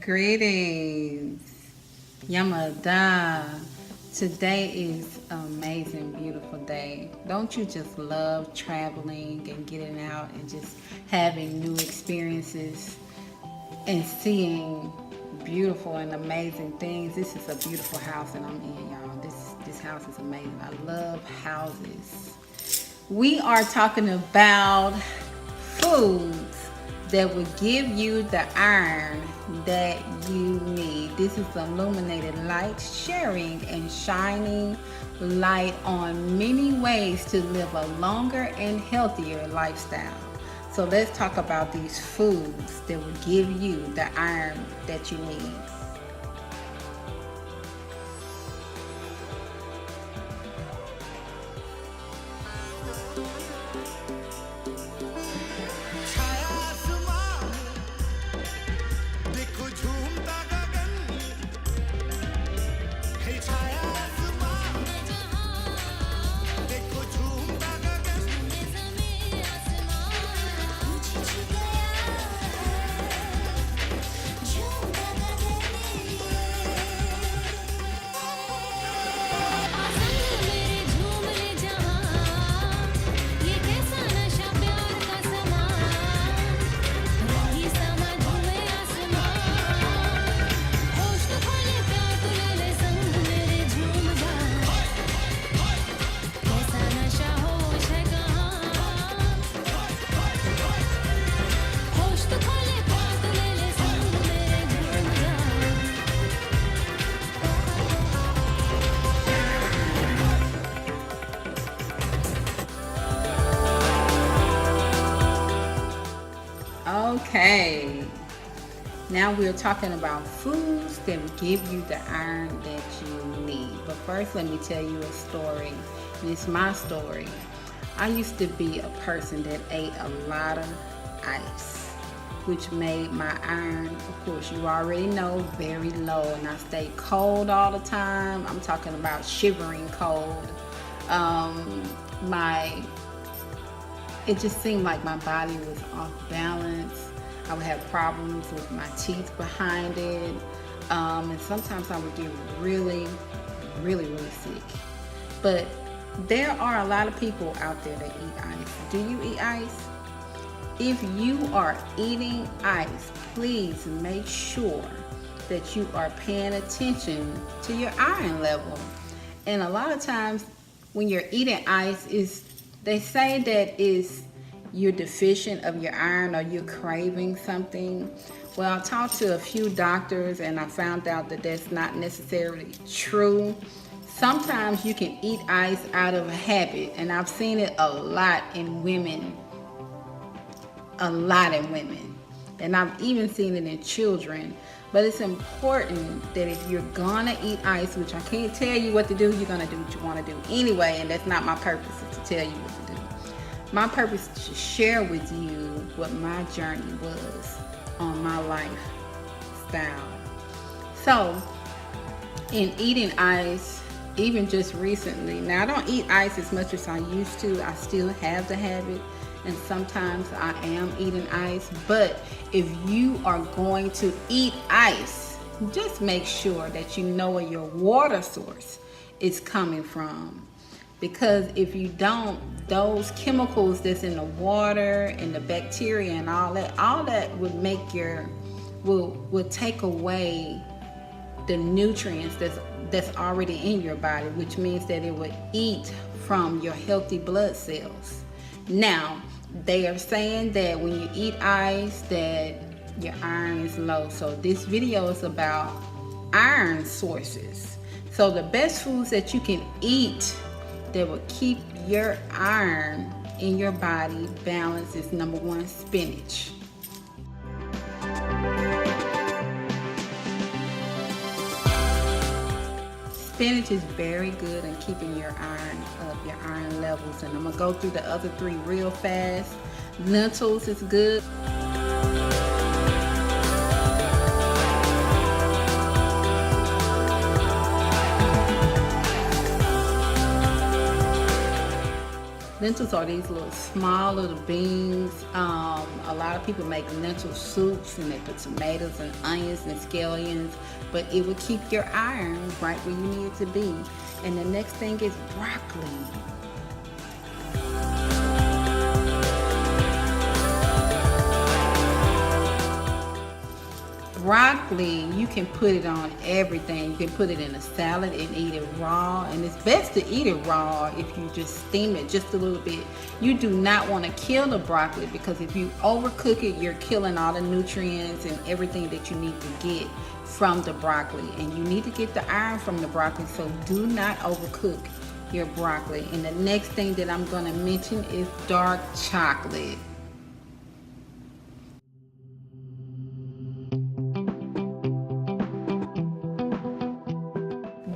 Greetings, Yamada. Today is an amazing, beautiful day. Don't you just love traveling and getting out and just having new experiences and seeing beautiful and amazing things? This is a beautiful house that I'm in, y'all. This house is amazing. I love houses. We are talking about foods that will give you the iron that you need. This is illuminated light, sharing and shining light on many ways to live a longer and healthier lifestyle. So let's talk about these foods that will give you the iron that you need. Okay, now we're talking about foods that will give you the iron that you need. But first, let me tell you a story. And it's my story. I used to be a person that ate a lot of ice, which made my iron, of course, you already know, very low. And I stayed cold all the time. I'm talking about shivering cold. It just seemed like my body was off balance. I would have problems with my teeth behind it. And sometimes I would get really sick. But there are a lot of people out there that eat ice. Do you eat ice? If you are eating ice, please make sure that you are paying attention to your iron level. And a lot of times when you're eating ice, they say that you're deficient of your iron or you're craving something. Well, I talked to a few doctors and I found out that that's not necessarily true. Sometimes you can eat ice out of a habit, and I've seen it a lot in women. And I've even seen it in children. But it's important that if you're gonna eat ice, which I can't tell you what to do, you're gonna do what you wanna do anyway, and that's not my purpose, is to tell you what to do. My purpose is to share with you what my journey was on my lifestyle. So, in eating ice, even just recently, now I don't eat ice as much as I used to. I still have the habit, and sometimes I am eating ice. But if you are going to eat ice, just make sure that you know where your water source is coming from. Because if you don't, those chemicals that's in the water and the bacteria and all that would make will take away the nutrients that's already in your body, which means that it would eat from your healthy blood cells. Now, they are saying that when you eat ice that your iron is low. So this video is about iron sources. So the best foods that you can eat that will keep your iron in your body balanced is number one, spinach. Spinach is very good in keeping your iron up, your iron levels. And I'm gonna go through the other three real fast. Lentils is good. Lentils are these little small little beans. A lot of people make lentil soups and they put tomatoes and onions and scallions, but it will keep your iron right where you need it to be. And the next thing is broccoli. Broccoli, you can put it on everything. You can put it in a salad and eat it raw, and it's best to eat it raw if you just steam it just a little bit. You do not want to kill the broccoli, because if you overcook it, you're killing all the nutrients and everything that you need to get from the broccoli, and you need to get the iron from the broccoli, so do not overcook your broccoli. And the next thing that I'm going to mention is dark chocolate.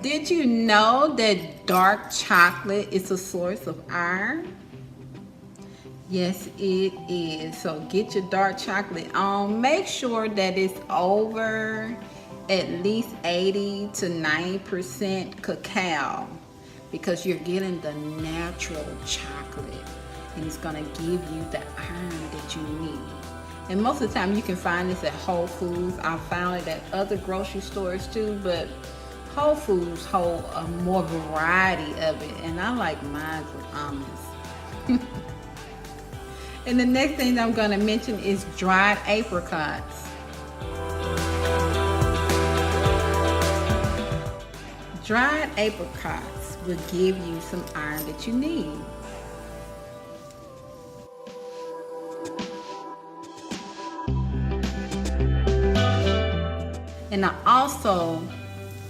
Did you know that dark chocolate is a source of iron? Yes, it is. So get your dark chocolate on. Make sure that it's over at least 80 to 90% cacao, because you're getting the natural chocolate, and it's going to give you the iron that you need. And most of the time you can find this at Whole Foods. I found it at other grocery stores too, but Whole Foods hold a more variety of it, and I like mine with almonds. And the next thing I'm going to mention is dried apricots. Dried apricots will give you some iron that you need. And I also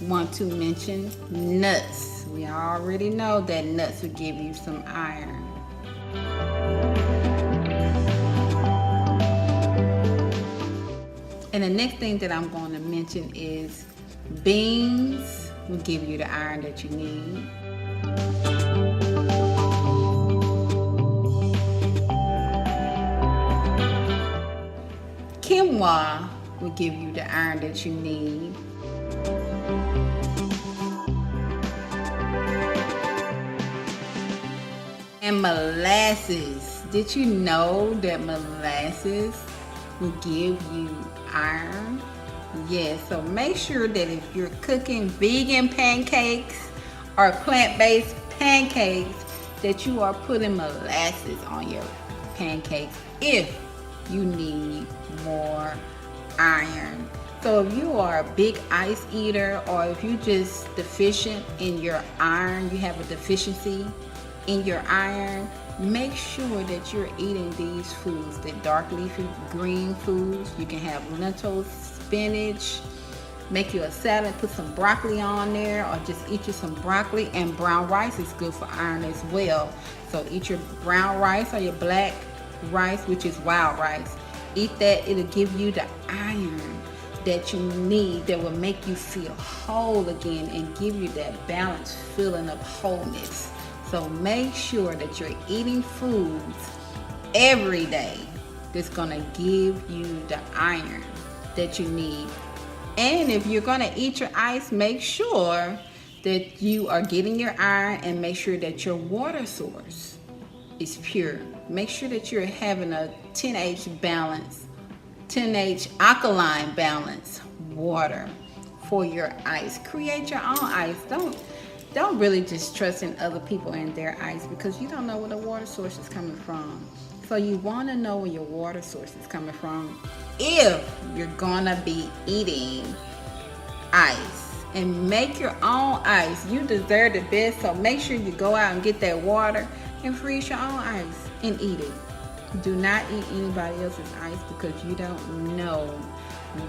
want to mention nuts. We already know that nuts will give you some iron. And the next thing that I'm going to mention is beans will give you the iron that you need. Quinoa will give you the iron that you need. And molasses. Did you know that molasses will give you iron? Yes, so make sure that if you're cooking vegan pancakes or plant-based pancakes, that you are putting molasses on your pancakes if you need more iron. So if you are a big ice eater, or if you're just deficient in your iron, you have a deficiency in your iron, make sure that you're eating these foods, the dark leafy green foods. You can have lentils, spinach, make you a salad, put some broccoli on there, or just eat you some broccoli. And brown rice is good for iron as well. So eat your brown rice or your black rice, which is wild rice. Eat that. It'll give you the iron that you need, that will make you feel whole again and give you that balanced feeling of wholeness. So make sure that you're eating foods every day that's gonna give you the iron that you need. And if you're gonna eat your ice, make sure that you are getting your iron, and make sure that your water source is pure. Make sure that you're having a 10H balance, 10H alkaline balance water for your ice. Create your own ice. Don't really just trust in other people and their ice, because you don't know where the water source is coming from. So you want to know where your water source is coming from if you're gonna be eating ice. And make your own ice. You deserve the best, so make sure you go out and get that water and freeze your own ice and eat it. Do not eat anybody else's ice, because you don't know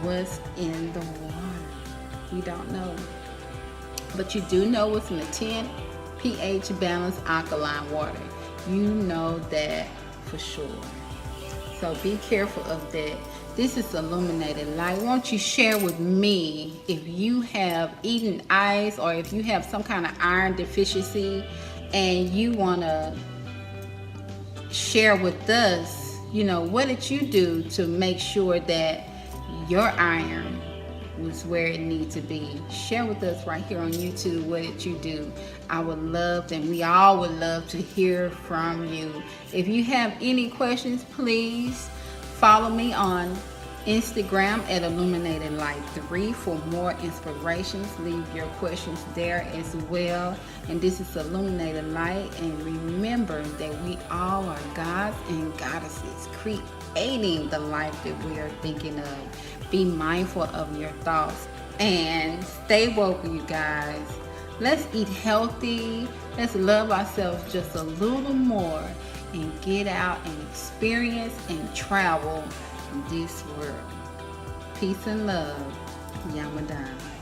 what's in the water. You don't know. But you do know what's in the 10 pH balanced alkaline water. You know that for sure. So be careful of that. This is Illuminated Light. Won't you share with me if you have eaten ice, or if you have some kind of iron deficiency and you want to share with us, what did you do to make sure that your iron was where it needs to be. Share with us right here on YouTube what did you do. I would love, and we all would love to hear from you. If you have any questions, please follow me on Instagram at Illuminated Light 3 for more inspirations. Leave your questions there as well. And this is Illuminated Light. And remember that we all are gods and goddesses creating the life that we are thinking of. Be mindful of your thoughts and stay woke, you guys. Let's eat healthy. Let's love ourselves just a little more and get out and experience and travel this world. Peace and love. Yamadan.